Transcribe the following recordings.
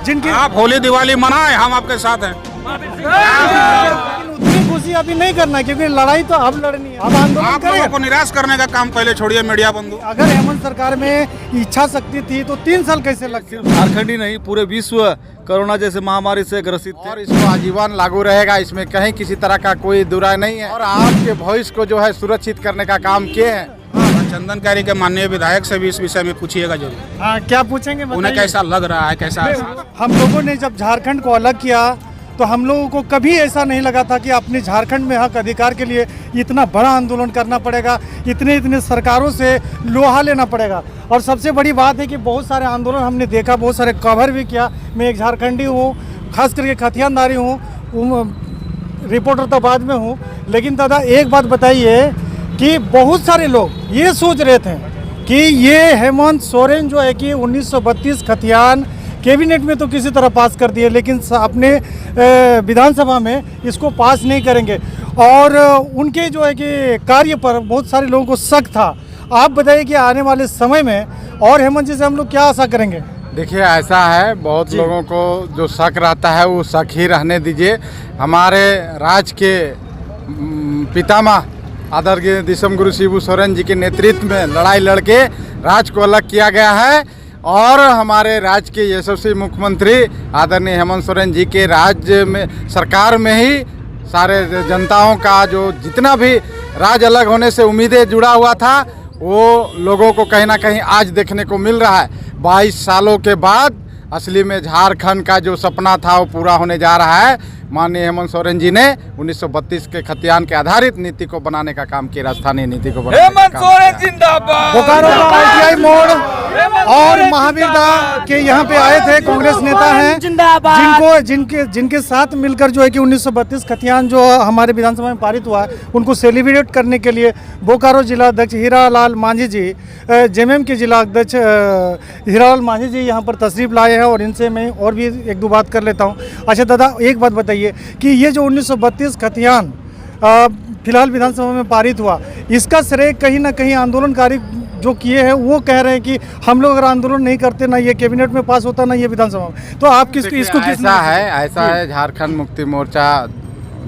जिनकी आप होली दिवाली मनाएं, हम आपके साथ हैं। उतनी खुशी अभी नहीं करना है, क्योंकि लड़ाई तो अब लड़नी है, अब आंदोलन आप लोगों को करें। निराश करने का काम पहले छोड़िए मीडिया बंधु। अगर हेमंत सरकार में इच्छा शक्ति थी तो 3 साल कैसे लगते? झारखंड ही नहीं, पूरे विश्व कोरोना जैसे महामारी से ग्रसित थे और इसको आजीवन लागू रहेगा, इसमें कहीं किसी तरह का कोई दुराय नहीं है। और आपके भविष्य को जो है सुरक्षित करने का काम किए हैं। चंदन कारी के माननीय विधायक से भी इस विषय में पूछिएगा जरूर, हाँ, क्या पूछेंगे उन्हें बताइए। कैसा लग रहा है, कैसा हम लोगों ने जब झारखंड को अलग किया तो हम लोगों को कभी ऐसा नहीं लगा था कि अपने झारखंड में हक अधिकार के लिए इतना बड़ा आंदोलन करना पड़ेगा, इतने सरकारों से लोहा लेना पड़ेगा। और सबसे बड़ी बात है कि बहुत सारे आंदोलन हमने देखा, बहुत सारे कवर भी किया। मैं एक झारखंडी हूँ, खास करके खतियानदारी हूँ, रिपोर्टर तो बाद में हूँ। लेकिन दादा एक बात बताइए कि बहुत सारे लोग ये सोच रहे थे कि ये हेमंत सोरेन जो है कि 1932 खतियान कैबिनेट में तो किसी तरह पास कर दिए, लेकिन अपने विधानसभा में इसको पास नहीं करेंगे। और उनके जो है कि कार्य पर बहुत सारे लोगों को शक था। आप बताइए कि आने वाले समय में और हेमंत जी से हम लोग क्या आशा करेंगे? देखिए ऐसा है, बहुत लोगों को जो शक रहता है वो शक ही रहने दीजिए। हमारे राज्य के पितामह आदरणीय दिसम गुरु शिबू सोरेन जी के नेतृत्व में लड़ाई लड़के राज्य को अलग किया गया है। और हमारे राज्य के यशस्वी मुख्यमंत्री आदरणीय हेमंत सोरेन जी के राज्य में सरकार में ही सारे जनताओं का जो जितना भी राज्य अलग होने से उम्मीदें जुड़ा हुआ था वो लोगों को कहीं ना कहीं आज देखने को मिल रहा है। 22 सालों के बाद असली में झारखंड का जो सपना था वो पूरा होने जा रहा है। माननीय हेमंत सोरेन जी ने 1932 के खतियान के आधारित नीति को बनाने का काम किया, राजस्थानी नीति को बनाने का काम किया। बोकारो का ITI मोड़ और महावीर दा के यहाँ पे आए थे कांग्रेस नेता हैं, जिनके साथ मिलकर जो है कि 1932 खतियान जो हमारे विधानसभा में पारित हुआ है उनको सेलिब्रेट करने के लिए बोकारो जिला अध्यक्ष हीरालाल मांझी जी, जेएमएम के जिला अध्यक्ष हीरालाल मांझी जी यहाँ पर तशरीफ लाए हैं। और इनसे मैं और भी एक दो बात कर लेता हूँ। अच्छा दादा एक बात बताइए कि ये जो 1932 खतियान फिलहाल विधानसभा में पारित हुआ, इसका श्रेय कहीं ना कहीं आंदोलनकारी जो किए हैं वो कह रहे हैं कि हम लोग अगर आंदोलन नहीं करते ना ये कैबिनेट में पास होता ना ये विधानसभा में, तो आप किसको ऐसा है झारखंड मुक्ति मोर्चा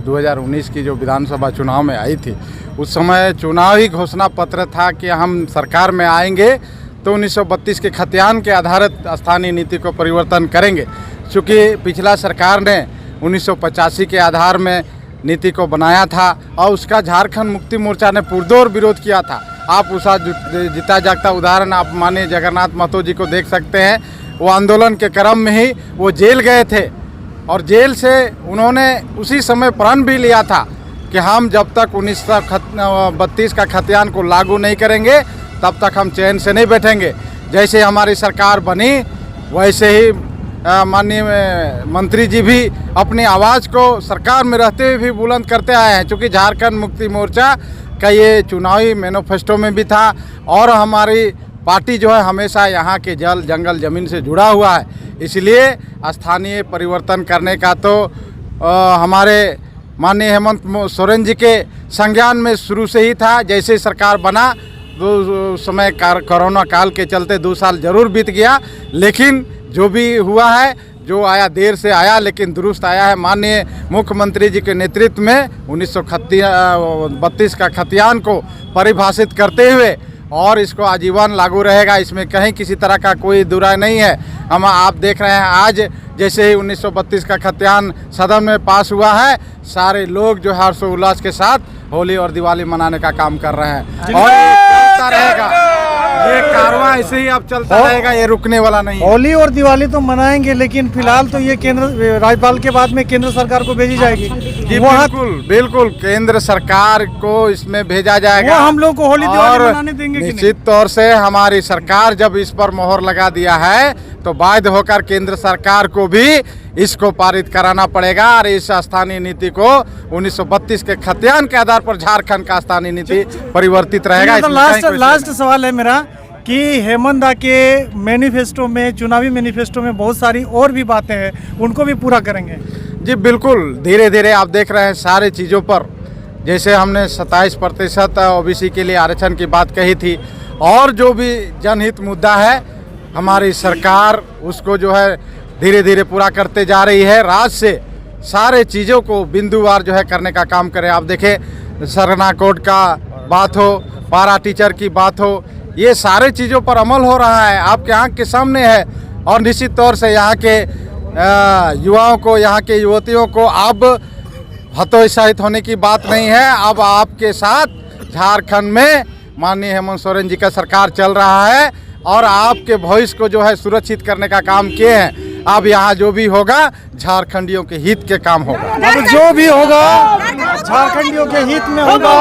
2019 की जो विधानसभा चुनाव में आई थी, उस समय चुनावी घोषणा पत्र था कि हम सरकार में आएंगे तो 1932 के खतियान के आधारित स्थानीय नीति को परिवर्तन करेंगे। चूँकि पिछला सरकार ने 1985 के आधार में नीति को बनाया था और उसका झारखंड मुक्ति मोर्चा ने पुरजोर विरोध किया था। आप उसका जीता जागता उदाहरण आप माननीय जगन्नाथ महतो जी को देख सकते हैं। वो आंदोलन के क्रम में ही वो जेल गए थे और जेल से उन्होंने उसी समय प्रण भी लिया था कि हम जब तक 1932 का खतियान को लागू नहीं करेंगे तब तक हम चैन से नहीं बैठेंगे। जैसे हमारी सरकार बनी वैसे ही माननीय मंत्री जी भी अपनी आवाज़ को सरकार में रहते हुए भी बुलंद करते आए हैं। चूँकि झारखंड मुक्ति मोर्चा का ये चुनावी मैनिफेस्टो में भी था और हमारी पार्टी जो है हमेशा यहाँ के जल जंगल ज़मीन से जुड़ा हुआ है। इसलिए स्थानीय परिवर्तन करने का तो हमारे माननीय हेमंत सोरेन जी के संज्ञान में शुरू से ही था। जैसे ही सरकार बना तो समय कोरोना काल के चलते 2 साल जरूर बीत गया, लेकिन जो भी हुआ है, जो आया देर से आया लेकिन दुरुस्त आया है। माननीय मुख्यमंत्री जी के नेतृत्व में 1932 का खतियान को परिभाषित करते हुए और इसको आजीवन लागू रहेगा, इसमें कहीं किसी तरह का कोई दुराय नहीं है। हम आप देख रहे हैं आज जैसे ही 1932 का खतियान सदन में पास हुआ है, सारे लोग जो है हर्षोल्लास के साथ होली और दिवाली मनाने का काम कर रहे हैं और ये चलता रहेगा। ये कारवां ऐसे ही अब चलता रहेगा, ये रुकने वाला नहीं है। होली और दिवाली तो मनाएंगे, लेकिन फिलहाल तो ये केंद्र राज्यपाल के बाद में केंद्र सरकार को भेजी जाएगी। जी बिल्कुल केंद्र सरकार को इसमें भेजा जाएगा। हम लोग को होली दिवाली मनाने देंगे कि नहीं? निश्चित तौर से हमारी सरकार जब इस पर मोहर लगा दिया है तो बाध्य होकर केंद्र सरकार को भी इसको पारित कराना पड़ेगा और इस स्थानीय नीति को 1932 के खतियान के आधार पर झारखंड का स्थानीय नीति परिवर्तित रहेगा। लास्ट सवाल है मेरा कि हेमंत दा के मैनिफेस्टो में, चुनावी मैनिफेस्टो में बहुत सारी और भी बातें हैं, उनको भी पूरा करेंगे? जी बिल्कुल, धीरे धीरे आप देख रहे हैं सारे चीज़ों पर। जैसे हमने 27% OBC के लिए आरक्षण की बात कही थी और जो भी जनहित मुद्दा है हमारी सरकार उसको जो है धीरे धीरे पूरा करते जा रही है। राज्य से सारे चीज़ों को बिंदुवार जो है करने का काम करें। आप देखें सरना कोड का बात हो, पारा टीचर की बात हो, ये सारे चीज़ों पर अमल हो रहा है, आपके आँख के सामने है। और निश्चित तौर से यहाँ के युवाओं को, यहाँ के युवतियों को अब हतोत्साहित होने की बात नहीं है। अब आपके साथ झारखंड में माननीय हेमंत सोरेन जी का सरकार चल रहा है और आपके भविष्य को जो है सुरक्षित करने का काम किए हैं। अब यहाँ जो भी होगा झारखंडियों के हित के काम होगा। अब जो भी होगा झारखंडियों के हित में होगा।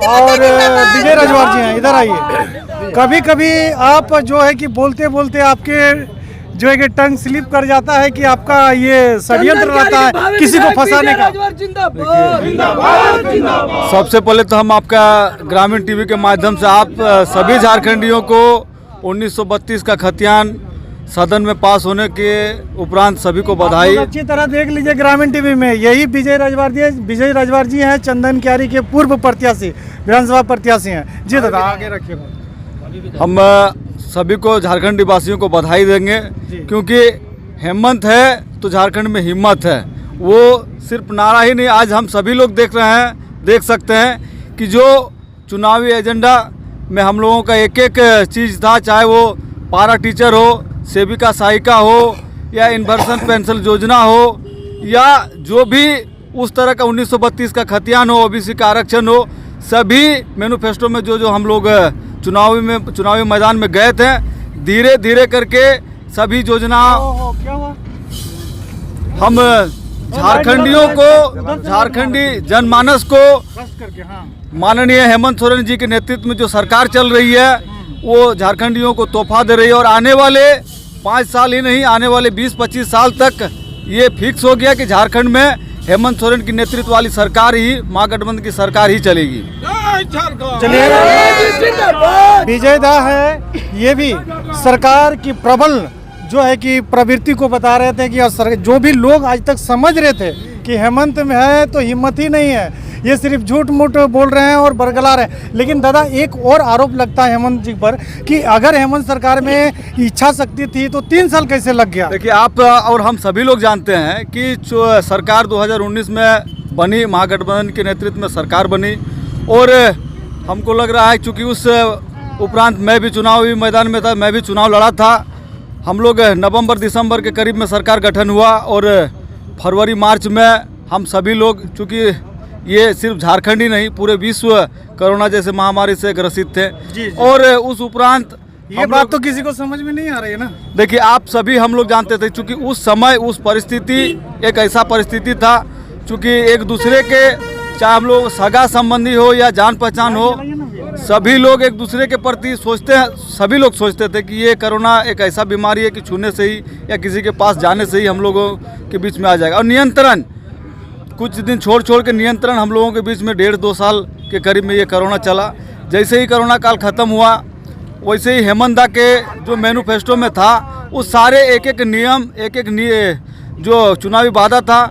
और विजय राजवार जी हैं, इधर आइए। कभी कभी आप जो है कि बोलते बोलते आपके जो है कि टंग स्लिप कर जाता है कि आपका ये षड्यंत्र रहता है किसी को फंसाने का। सबसे पहले तो हम आपका ग्रामीण टीवी के माध्यम से आप सभी झारखंडियों को 1932 का खतियान सदन में पास होने के उपरांत सभी को बधाई। अच्छी तरह देख लीजिए ग्रामीण टीवी में, यही विजय राजवार जी हैं, चंदन क्यारी के पूर्व प्रत्याशी, विधानसभा प्रत्याशी हैं। जी दादा आगे रखिए। हम सभी को झारखंड वासियों को बधाई देंगे क्योंकि हेमंत है तो झारखंड में हिम्मत है। वो सिर्फ नारा ही नहीं, आज हम सभी लोग देख सकते हैं कि जो चुनावी एजेंडा में हम लोगों का एक एक चीज़ था, चाहे वो पारा टीचर हो, सेविका सहायिका हो या इन्वर्सन पेंशन योजना हो या जो भी उस तरह का 1932 का खतियान हो, ओबीसी का आरक्षण हो, सभी मैनिफेस्टो में जो हम लोग चुनावी मैदान में गए थे, धीरे धीरे करके सभी योजना हम झारखंडियों को, झारखंडी जनमानस को माननीय हेमंत सोरेन जी के नेतृत्व में जो सरकार चल रही है वो झारखंडियों को तोहफा दे रही है। और आने वाले 5 साल ही नहीं, आने वाले 20-25 साल तक ये फिक्स हो गया कि झारखंड में हेमंत सोरेन की नेतृत्व वाली सरकार ही, महागठबंधन की सरकार ही चलेगी। चलिए, विजय दा है, ये भी सरकार की प्रबल जो है कि प्रवृत्ति को बता रहे थे कि जो भी लोग आज तक समझ रहे थे कि हेमंत में है तो हिम्मत ही नहीं है, ये सिर्फ झूठ मूठ बोल रहे हैं और बरगला रहे हैं। लेकिन दादा एक और आरोप लगता है हेमंत जी पर कि अगर हेमंत सरकार में इच्छा शक्ति थी तो 3 साल कैसे लग गया। देखिए, आप और हम सभी लोग जानते हैं कि सरकार 2019 में बनी, महागठबंधन के नेतृत्व में सरकार बनी और हमको लग रहा है क्योंकि उस उपरांत मैं भी चुनावी मैदान में था, मैं भी चुनाव लड़ा था। हम लोग नवंबर-दिसंबर के करीब में सरकार गठन हुआ और फरवरी-मार्च में हम सभी लोग, चूँकि ये सिर्फ झारखंड ही नहीं पूरे विश्व कोरोना जैसे महामारी से ग्रसित थे जी। और उस उपरांत ये बात तो किसी को समझ में नहीं आ रही है ना। देखिए, आप सभी हम लोग जानते थे क्योंकि उस समय उस परिस्थिति एक ऐसा परिस्थिति था क्योंकि एक दूसरे के, चाहे हम लोग सगा संबंधी हो या जान पहचान हो, सभी लोग एक दूसरे के प्रति सभी लोग सोचते थे कि ये कोरोना एक ऐसा बीमारी है कि छूने से ही या किसी के पास जाने से ही हम लोगों के बीच में आ जाएगा। और नियंत्रण कुछ दिन छोड़ के नियंत्रण हम लोगों के बीच में 1.5-2 साल के करीब में ये कोरोना चला। जैसे ही कोरोना काल ख़त्म हुआ वैसे ही हेमंत दा के जो मैनिफेस्टो में था उस सारे एक एक नियम जो चुनावी वादा था,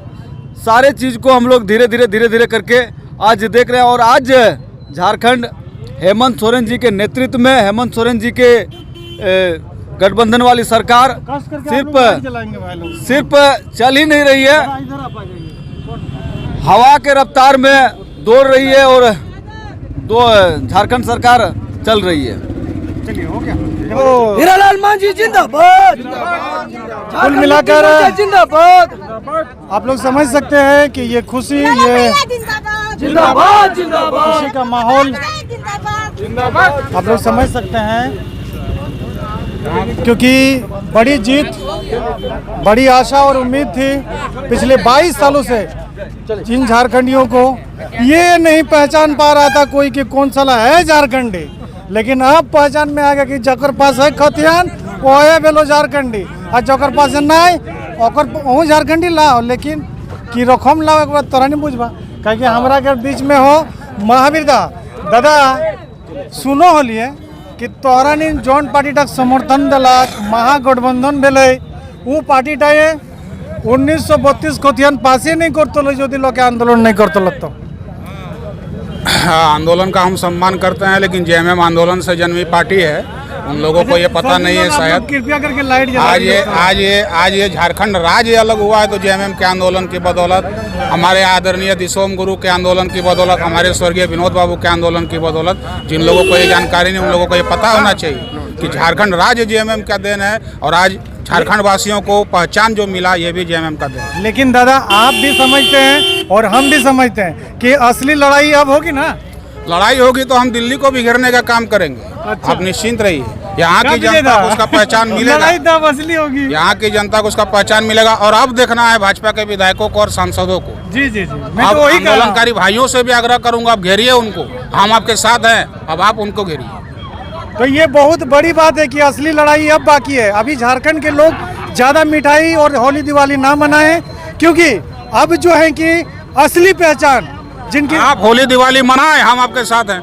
सारे चीज़ को हम लोग धीरे धीरे करके आज देख रहे हैं। और आज झारखंड हेमंत सोरेन जी के नेतृत्व में, हेमंत सोरेन जी के गठबंधन वाली सरकार सिर्फ चल ही नहीं रही है, हवा के रफ्तार में दौड़ रही है और झारखंड सरकार चल रही है। चलिए, हो गया। हीरालाल मांझी जिंदाबाद, कुल मिलाकर जिंदाबाद। आप लोग समझ सकते हैं कि ये खुशी, ये जिंदाबाद जिंदाबाद, खुशी का माहौल आप लोग समझ सकते हैं क्योंकि बड़ी जीत, बड़ी आशा और उम्मीद थी पिछले 22 सालों से जिन झारखंडियों को ये नहीं पहचान पा रहा था कोई कि कौन साला है झारखंडी, लेकिन अब पहचान में आ गया कि जकर पास है खतियान वो है बेलो झारखंडी, और जकर पास नहीं ओकर झारखंडी लाओ, लेकिन कि रकम लाओ एक बार तोरा नहीं बुझबा कहे कि हमरा के बीच में हो महावीर दादा सुनो होलिए कि तोहरा नहीं जौन पार्टी तक समर्थन दिलक महागठबंधन भेले वो पार्टी टाए 1932 खतियान पासे नहीं करते यदि लोग आंदोलन नहीं करते तो। आंदोलन का हम सम्मान करते हैं, लेकिन जेएमएम आंदोलन से जन्मी पार्टी है उन लोगों को ये पता नहीं है शायद। कृपया करके लाइट आज ये झारखंड राज्य अलग हुआ है तो जेएमएम के आंदोलन की बदौलत, हमारे आदरणीय दिसोम गुरु के आंदोलन की बदौलत, हमारे स्वर्गीय विनोद बाबू के आंदोलन की बदौलत। जिन लोगों को ये जानकारी नहीं, उन लोगों को ये पता होना चाहिए कि झारखंड राज्य जेएमएम का देन है और आज झारखंड वासियों को पहचान जो मिला ये भी जेएमएम का देन है। लेकिन दादा आप भी समझते हैं और हम भी समझते हैं कि असली लड़ाई अब होगी ना। लड़ाई होगी तो हम दिल्ली को भी घेरने का काम करेंगे। अच्छा। आप निश्चिंत रहिए, यहाँ की जनता को उसका पहचान मिलेगा। लड़ाई तब असली होगी। यहाँ की जनता को उसका पहचान मिलेगा। और अब देखना है भाजपा के विधायकों को और सांसदों को। जी जी जी, मैं अब तो वही कह रहा हूं। आंदोलनकारी भाइयों से भी आग्रह करूंगा, आप घेरिए उनको, हम आपके साथ हैं, अब आप उनको घेरिए। तो ये बहुत बड़ी बात है कि असली लड़ाई अब बाकी है। अभी झारखंड के लोग ज़्यादा मिठाई और होली दिवाली ना मनाएं, क्योंकि अब जो है कि असली पहचान जिनकी। आप होली दिवाली मनाएं, हम आपके साथ हैं।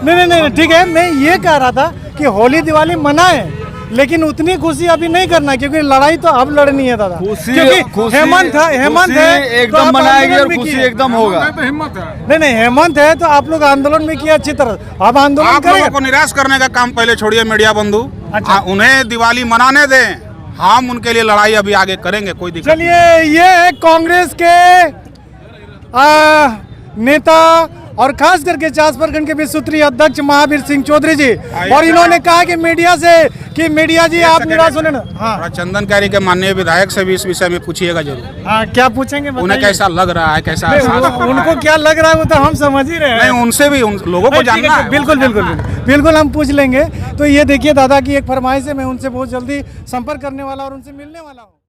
नहीं, ठीक है। मैं ये कह रहा था कि होली दिवाली मनाएं, लेकिन उतनी खुशी अभी नहीं करना, क्योंकि लड़ाई तो अब लड़नी है दादा। क्योंकि हेमंत है एकदम मनाएगी और खुशी एकदम होगा। नहीं, हेमंत है तो आप लोग आंदोलन में किया अच्छी तरह। अब आंदोलन आप लोगों करेंगे। को निराश करने का काम पहले छोड़िए मीडिया बंधु। अच्छा। उन्हें दिवाली मनाने दें, हम उनके लिए लड़ाई अभी आगे करेंगे, कोई दिक्कत नहीं। चलिए, ये है कांग्रेस के नेता और खास करके चास प्रखंड के विश्व सूत्रीय अध्यक्ष महावीर सिंह चौधरी जी, और इन्होंने कहा कि मीडिया से कि मीडिया जी आप निराश होने ना। हाँ, चंदन कारी के माननीय विधायक से भी इस विषय में पूछिएगा जरूर। हाँ, क्या पूछेंगे बताइए। उन्हें कैसा लग रहा है, कैसा उनको क्या लग रहा है वो तो हम समझ ही रहे हैं। नहीं, उनसे भी उन लोगों को जानना है। बिल्कुल हम पूछ लेंगे। तो ये देखिए दादा की एक फरमाइश है, मैं उनसे बहुत जल्दी संपर्क करने वाला और उनसे मिलने वाला हूँ।